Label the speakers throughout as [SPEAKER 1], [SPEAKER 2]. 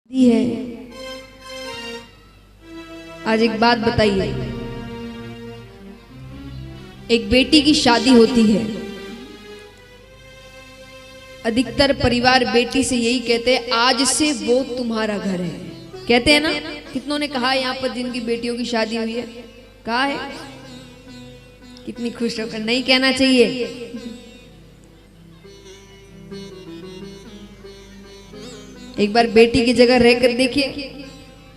[SPEAKER 1] दी है। आज एक बात बताइए, एक बेटी की शादी होती है, अधिकतर परिवार बेटी से यही कहते हैं आज से वो तुम्हारा घर है। कहते हैं ना? कितनों ने कहा यहाँ पर जिनकी बेटियों की शादी हुई है? कहा है? कितनी खुश होकर नहीं कहना चाहिए? एक बार बेटी की जगह रहकर देखिए,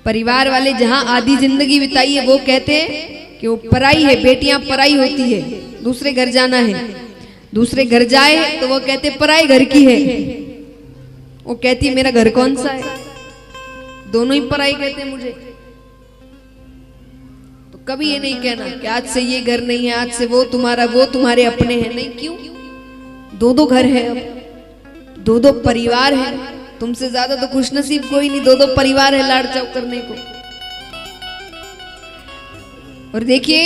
[SPEAKER 1] परिवार वाले जहां आधी जिंदगी बिताई है वो कहते हैं कि वो पराई है, बेटियां पराई होती है, दूसरे घर जाना है। दूसरे घर जाए तो वो कहते पराई घर की है, वो कहती है मेरा घर कौन सा है? दोनों ही पराई कहते हैं मुझे। तो कभी ये नहीं कहना कि आज से ये घर नहीं है, आज से वो तुम्हारा, वो तुम्हारे अपने हैं। नहीं, क्यों? दो दो घर है, अब दो दो परिवार है। तुमसे ज्यादा तो खुशनसीब कोई नहीं, दो दो परिवार है लाड़ चाव करने को। और देखिए,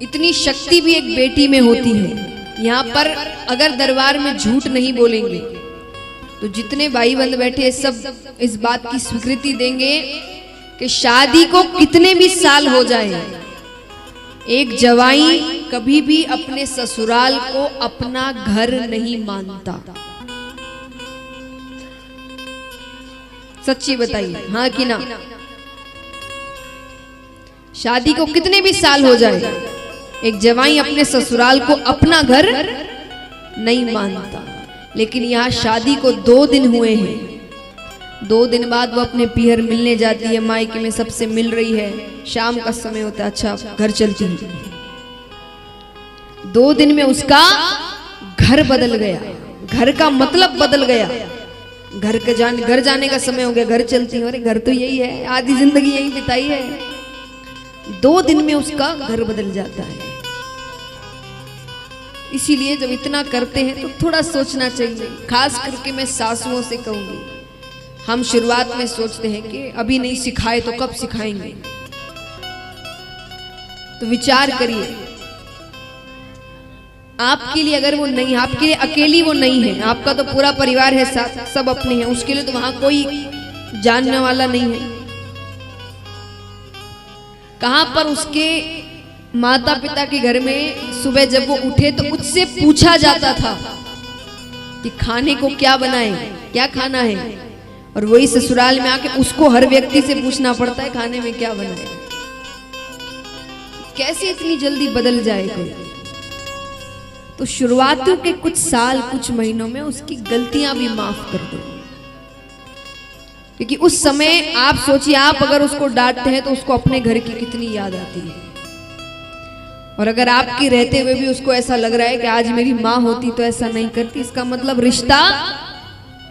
[SPEAKER 1] इतनी शक्ति भी एक बेटी में होती है। यहाँ पर अगर दरबार में झूठ नहीं बोलेंगे तो जितने भाई बंद बैठे सब इस बात की स्वीकृति देंगे कि शादी को कितने भी साल हो जाए, एक जवाई कभी भी अपने ससुराल को अपना घर नहीं मानता। सच्ची बताइए, हाँ कि ना? शादी को कितने भी साल हो जाए, एक जवाई अपने ससुराल को अपना घर नहीं मानता। लेकिन यहाँ शादी को 2 दिन हुए हैं, 2 दिन बाद वो अपने पीहर मिलने जाती है, मायके में सबसे मिल रही है, शाम का समय होता है, अच्छा घर चलती है। 2 दिन में उसका घर बदल गया, घर का मतलब बदल गया। घर जाने का समय हो गया, घर चलती है। अरे घर तो यही है, आधी जिंदगी यही बिताई है। 2 दिन में उसका घर बदल जाता है। इसीलिए जब इतना करते हैं तो थोड़ा सोचना चाहिए। खास करके मैं सासुओं से कहूंगी, हम शुरुआत में सोचते हैं कि अभी नहीं सिखाए तो कब सिखाएंगे। तो विचार करिए, आपके लिए अगर वो नहीं, आपके लिए अकेली वो नहीं है, आपका तो पूरा परिवार है साथ, सब अपने हैं, उसके लिए तो वहां कोई जानने वाला नहीं है। कहां पर उसके माता पिता के घर में सुबह जब वो उठे तो उससे पूछा जाता था कि खाने को क्या बनाए, क्या खाना है। और वही ससुराल में आके उसको हर व्यक्ति से पूछना पड़ता है खाने में क्या बनाए। कैसे इतनी जल्दी बदल जाए कोई? तो शुरुआती के कुछ साल, कुछ महीनों में उसकी गलतियां भी माफ कर दो, क्योंकि उस समय आप सोचिए, आप अगर उसको डांटते हैं तो उसको अपने घर की कितनी याद आती है। और अगर आपके रहते हुए भी उसको ऐसा लग रहा है कि आज मेरी माँ होती तो ऐसा नहीं करती, इसका मतलब रिश्ता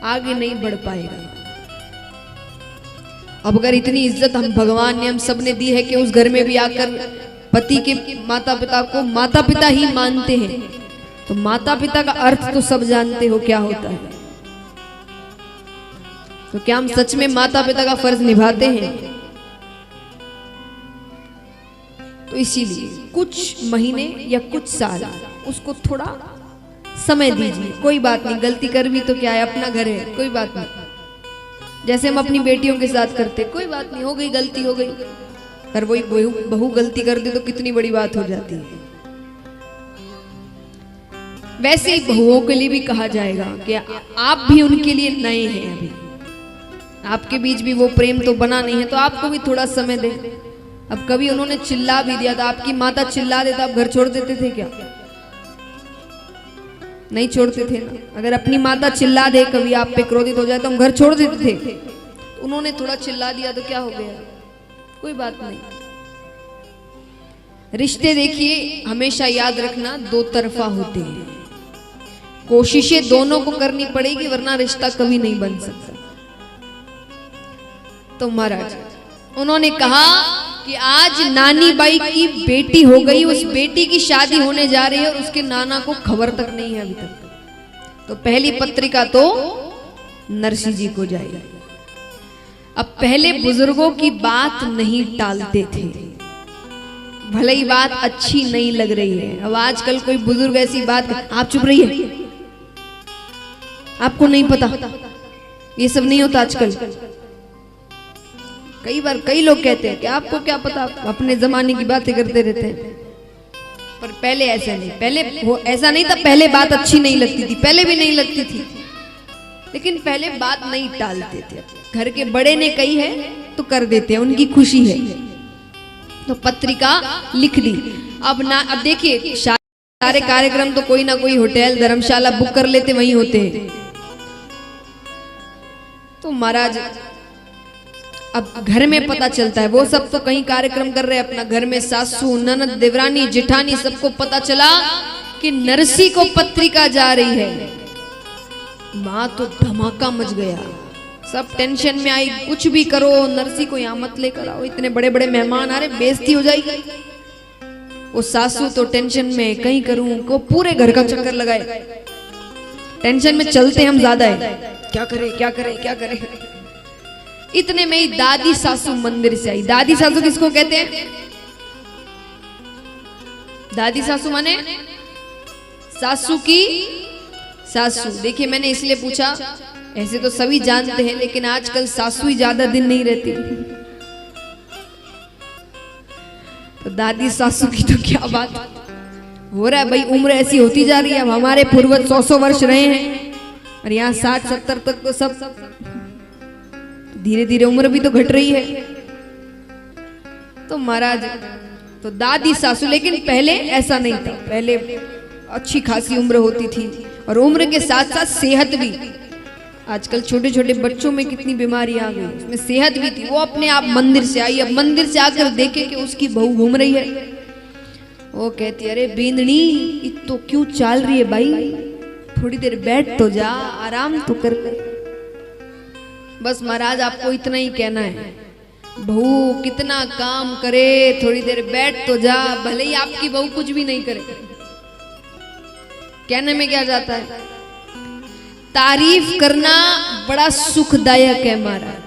[SPEAKER 1] आगे नहीं बढ़ पाएगा। अब अगर इतनी इज्जत हम भगवान ने, हम सब ने दी है कि उस घर में भी आकर पति के माता पिता को माता पिता ही मानते हैं, तो माता पिता का अर्थ तो सब जानते हो क्या होता है। तो क्या हम सच में माता पिता का फर्ज निभाते हैं? तो इसीलिए कुछ महीने या कुछ साल उसको थोड़ा समय दीजिए। कोई बात नहीं, गलती कर भी तो क्या है, अपना घर है, कोई बात नहीं। जैसे हम अपनी बेटियों के साथ करते, कोई बात नहीं, हो गई गलती हो गई। पर वही बहू गलती कर दे तो कितनी बड़ी बात हो जाती है। वैसे ही बहुओं के लिए भी कहा जाएगा कि आप भी उनके लिए नए हैं, अभी आपके बीच भी वो प्रेम तो बना नहीं है, तो आपको भी थोड़ा समय दें। अब कभी उन्होंने चिल्ला भी दिया था, आपकी माता चिल्ला देता, आप घर छोड़ देते थे क्या? नहीं छोड़ते थे ना। अगर अपनी माता चिल्ला दे, कभी आप पे क्रोधित हो जाए तो हम घर छोड़ देते थे। तो उन्होंने थोड़ा चिल्ला दिया तो क्या हो गया? कोई बात नहीं। रिश्ते देखिए, हमेशा याद रखना, 2 तरफा होते हैं। कोशिशें दोनों को करनी पड़ेगी, वरना रिश्ता कभी नहीं बन सकता। तो महाराज उन्होंने कहा कि आज नानी बाई की बेटी हो गई, उस बेटी की शादी होने जा रही है और उसके नाना को खबर तक नहीं है अभी तक। तो पहली पत्रिका तो नरसिंह जी को जाएगी। अब पहले बुजुर्गों की बात नहीं टालते थे, भले ही बात अच्छी नहीं लग रही है। अब आजकल कोई बुजुर्ग ऐसी बात, आप चुप रहिए, आपको नहीं पता, ये सब नहीं होता आजकल। कई बार कई लोग कहते हैं कि आपको क्या पता, अपने जमाने की बातें करते रहते हैं। पर पहले ऐसा नहीं, पहले वो ऐसा नहीं था, पहले बात अच्छी नहीं लगती थी, पहले भी नहीं लगती थी, लेकिन पहले बात नहीं टालते थे। घर के बड़े ने कही है तो कर देते हैं, उनकी खुशी है। तो पत्रिका लिख दी। अब देखिए सारे कार्यक्रम तो कोई ना कोई होटल धर्मशाला बुक कर लेते, वहीं होते हैं। तो महाराज अब घर में पता चलता है, वो सब तो कहीं कार्यक्रम कर रहे हैं अपना घर में, सासू ननद देवरानी जेठानी सबको पता चला कि नरसी को पत्रिका जा रही है। माँ तो धमाका मच गया, सब टेंशन में आई, कुछ भी करो नरसी को यहाँ मत लेकर आओ, इतने बड़े बड़े मेहमान आ रहे, बेइज्जती हो जाएगी। वो सासू तो टेंशन में, कहीं करूं को पूरे घर का चक्कर लगाए, टेंशन में चलते हम ज्यादा है, क्या करे क्या करे क्या करे। इतने में ही दादी सासू मंदिर से आई। दादी सासू किसको कहते हैं? दादी सासू माने सासू की सासू। देखिए मैंने इसलिए पूछा, ऐसे तो सभी जानते हैं, लेकिन आजकल सासू ही ज्यादा दिन नहीं रहती। तो दादी सासू की तो क्या बात हो रहा है भाई, उम्र ऐसी होती जा रही है। अब हमारे पूर्वज 100 वर्ष रहे हैं और यहाँ 60-70 तक तो सब धीरे धीरे उम्र भी तो घट रही है। तो महाराज तो दादी सासू, लेकिन पहले ऐसा नहीं था, पहले अच्छी खासी उम्र होती थी और उम्र के साथ साथ सेहत भी। आजकल छोटे छोटे बच्चों में कितनी बीमारी आ गई, उसमें सेहत भी थी। वो अपने आप मंदिर से आई, अब मंदिर से आकर देखे कि उसकी बहू घूम रही है। वो कहती अरे बींदनी तो क्यों चाल रही है भाई, थोड़ी देर बैठ तो जा, आराम तो कर ले। बस महाराज आपको इतना ही कहना है, बहू कितना काम करे, थोड़ी देर बैठ तो जा, भले ही आपकी बहू कुछ भी नहीं करे। कहने में क्या जाता है, तारीफ करना बड़ा सुखदायक है महाराज।